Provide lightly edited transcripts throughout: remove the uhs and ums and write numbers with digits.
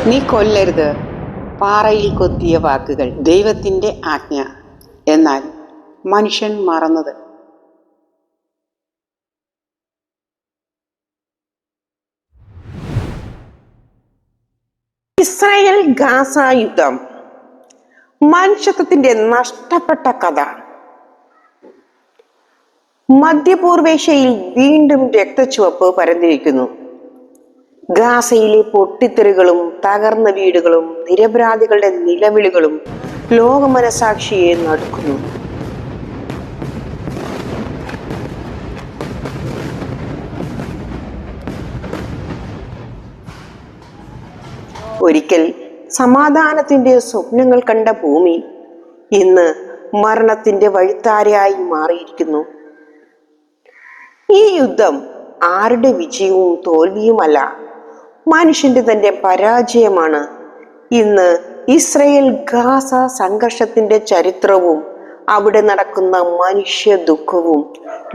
നീ കൊല്ലരുത്. പാറയിൽ കൊത്തിയ വാക്കുകൾ ദൈവത്തിൻ്റെ ആജ്ഞ. എന്നാൽ മനുഷ്യൻ മറന്നത്. ഇസ്രായേൽ ഗാസ യുദ്ധം മനുഷ്യത്വത്തിന്റെ നഷ്ടപ്പെട്ട കഥ. മധ്യപൂർവേഷ്യയിൽ വീണ്ടും രക്തച്ചുവപ്പ് പരന്നിരിക്കുന്നു. ഗാസയിലെ പൊട്ടിത്തെറികളും തകർന്ന വീടുകളും നിരപരാധികളുടെ നിലവിളികളും ലോകമനസാക്ഷിയെ നടുക്കുന്നു. ഒരിക്കൽ സമാധാനത്തിന്റെ സ്വപ്നങ്ങൾ കണ്ട ഭൂമി ഇന്ന് മരണത്തിന്റെ വഴിത്താരയായി മാറിയിരിക്കുന്നു. ഈ യുദ്ധം ആരുടെ വിജയവും തോൽവിയുമല്ല, മനുഷ്യന്റെ തന്നെ പരാജയമാണ്. ഇന്ന് ഇസ്രായേൽ ഗാസ സംഘർഷത്തിന്റെ ചരിത്രവും അവിടെ നടക്കുന്ന മനുഷ്യ ദുഃഖവും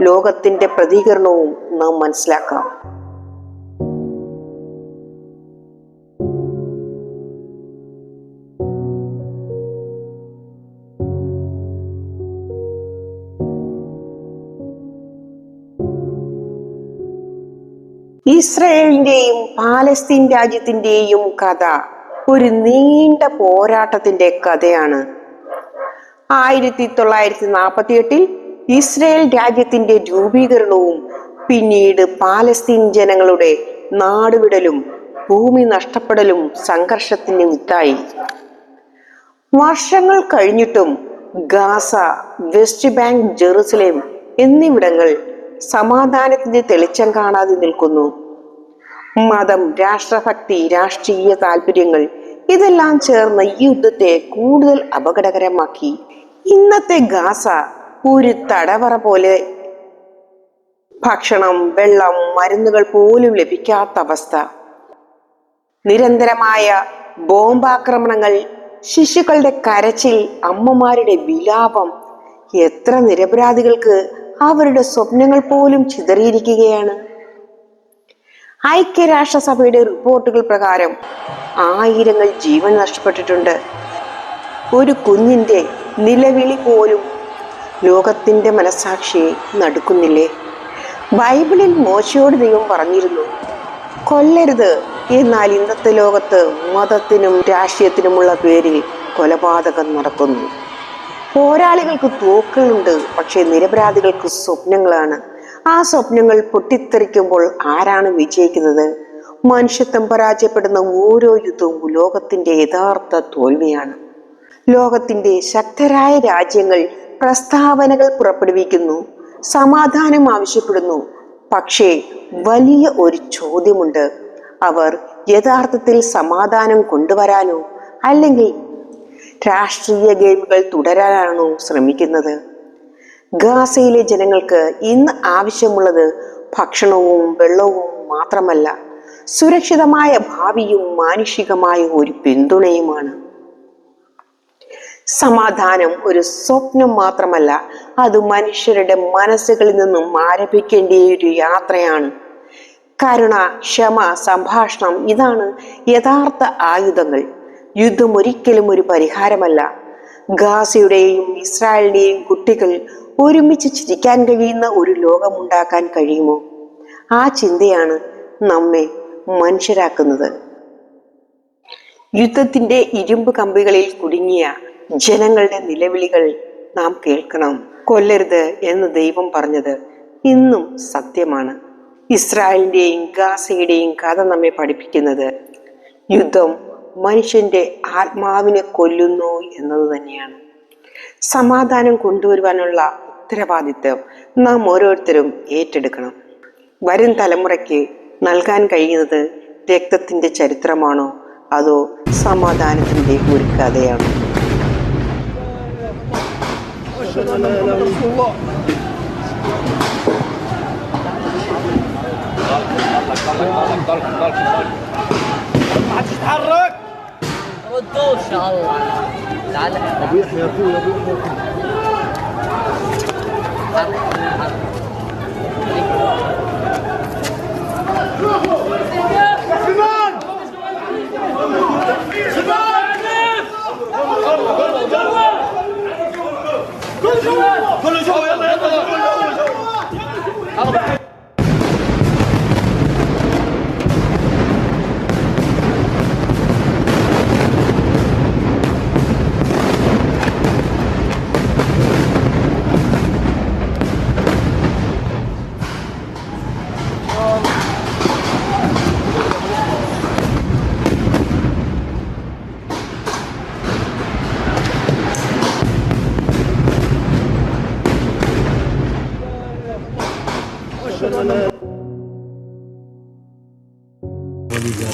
ലോകത്തിന്റെ പ്രതികരണവും നാം മനസ്സിലാക്കാം. ഇസ്രായേലിന്റെയും പാലസ്തീൻ രാജ്യത്തിന്റെയും കഥ ഒരു നീണ്ട പോരാട്ടത്തിന്റെ കഥയാണ്. 1948 ഇസ്രായേൽ രാജ്യത്തിന്റെ രൂപീകരണവും പിന്നീട് പാലസ്തീൻ ജനങ്ങളുടെ നാടുവിടലും ഭൂമി നഷ്ടപ്പെടലും സംഘർഷത്തിന് വിത്തായി. വർഷങ്ങൾ കഴിഞ്ഞിട്ടും ഗാസ, വെസ്റ്റ് ബാങ്ക്, ജെറുസലേം എന്നിവിടങ്ങൾ സമാധാനത്തിന്റെ തെളിച്ചം കാണാതെ നിൽക്കുന്നു. മതം, രാഷ്ട്രഭക്തി, രാഷ്ട്രീയ താല്പര്യങ്ങൾ ഇതെല്ലാം ചേർന്ന് ഈ യുദ്ധത്തെ കൂടുതൽ അപകടകരമാക്കി. ഇന്നത്തെ ഗാസ ഒരു തടവറ പോലെ. ഭക്ഷണം, വെള്ളം, മരുന്നുകൾ പോലും ലഭിക്കാത്ത അവസ്ഥ. നിരന്തരമായ ബോംബാക്രമണങ്ങൾ, ശിശുക്കളുടെ കരച്ചിൽ, അമ്മമാരുടെ വിലാപം. എത്ര നിരപരാധികൾക്ക് അവരുടെ സ്വപ്നങ്ങൾ പോലും ചിതറിയിരിക്കുകയാണ്. ഐക്യരാഷ്ട്രസഭയുടെ റിപ്പോർട്ടുകൾ പ്രകാരം 1000 ജീവൻ നഷ്ടപ്പെട്ടിട്ടുണ്ട്. ഒരു കുഞ്ഞിന്റെ നിലവിളി പോലും ലോകത്തിന്റെ മനസാക്ഷിയെ നടുക്കുന്നില്ലേ? ബൈബിളിൽ മോശയോട് ദൈവം പറഞ്ഞിരുന്നു, കൊല്ലരുത്. എന്നാൽ ഇന്നത്തെ ലോകത്ത് മതത്തിനും രാഷ്ട്രീയത്തിനുമുള്ള പേരിൽ കൊലപാതകം നടക്കുന്നു. പോരാളികൾക്ക് തോക്കുകളുണ്ട്, പക്ഷെ നിരപരാധികൾക്ക് സ്വപ്നങ്ങളാണ്. ആ സ്വപ്നങ്ങൾ പൊട്ടിത്തെറിക്കുമ്പോൾ ആരാണ് വിജയിക്കുന്നത്? മനുഷ്യത്വം പരാജയപ്പെടുന്ന ഓരോ യുദ്ധവും ലോകത്തിന്റെ യഥാർത്ഥ തോൽവിയാണ്. ലോകത്തിന്റെ ശക്തരായ രാജ്യങ്ങൾ പ്രസ്താവനകൾ പുറപ്പെടുവിക്കുന്നു, സമാധാനം ആവശ്യപ്പെടുന്നു. പക്ഷേ വലിയ ഒരു ചോദ്യമുണ്ട്. അവർ യഥാർത്ഥത്തിൽ സമാധാനം കൊണ്ടുവരാനോ അല്ലെങ്കിൽ രാഷ്ട്രീയ ഗെയിമുകൾ തുടരാനാണോ ശ്രമിക്കുന്നത്? ഗാസയിലെ ജനങ്ങൾക്ക് ഇന്ന് ആവശ്യമുള്ളത് ഭക്ഷണവും വെള്ളവും മാത്രമല്ല, സുരക്ഷിതമായ ഭാവിയും മാനുഷികമായ ഒരു പിന്തുണയുമാണ്. സമാധാനം ഒരു സ്വപ്നം മാത്രമല്ല, അത് മനുഷ്യരുടെ മനസ്സുകളിൽ നിന്നും ആരംഭിക്കേണ്ട ഒരു യാത്രയാണ്. കരുണ, ക്ഷമ, സംഭാഷണം ഇതാണ് യഥാർത്ഥ ആയുധങ്ങൾ. യുദ്ധം ഒരിക്കലും ഒരു പരിഹാരമല്ല. ഗാസയുടെയും ഇസ്രായേലിന്റെയും കുട്ടികൾ ഒരുമിച്ച് ചിരിക്കാൻ കഴിയുന്ന ഒരു ലോകമുണ്ടാക്കാൻ കഴിയുമോ? ആ ചിന്തയാണ് നമ്മെ മനുഷ്യരാക്കുന്നത്. യുദ്ധത്തിന്റെ ഇരുമ്പ് കമ്പികളിൽ കുടുങ്ങിയ ജനങ്ങളുടെ നിലവിളികൾ നാം കേൾക്കണം. കൊല്ലരുത് എന്ന് ദൈവം പറഞ്ഞത് ഇന്നും സത്യമാണ്. ഇസ്രായേലിന്റെയും ഗാസയുടെയും കഥ നമ്മെ പഠിപ്പിക്കുന്നത് യുദ്ധം മനുഷ്യന്റെ ആത്മാവിനെ കൊല്ലുന്നു എന്നത് തന്നെയാണ്. സമാധാനം കൊണ്ടുവരുവാനുള്ള ഉത്തരവാദിത്വം നാം ഓരോരുത്തരും ഏറ്റെടുക്കണം. വരും തലമുറയ്ക്ക് നൽകാൻ കഴിയുന്നത് രക്തത്തിന്റെ ചരിത്രമാണോ അതോ സമാധാനത്തിന്റെ ഒരു കഥയാണോ? ردوا ان شاء الله. تعال ابو يحيى يا ابوي ابو يحيى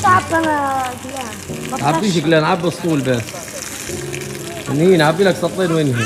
تعبنا كلها عبيش كلها، نعبي الصول بس. هني نعبي لك سطين وين هي؟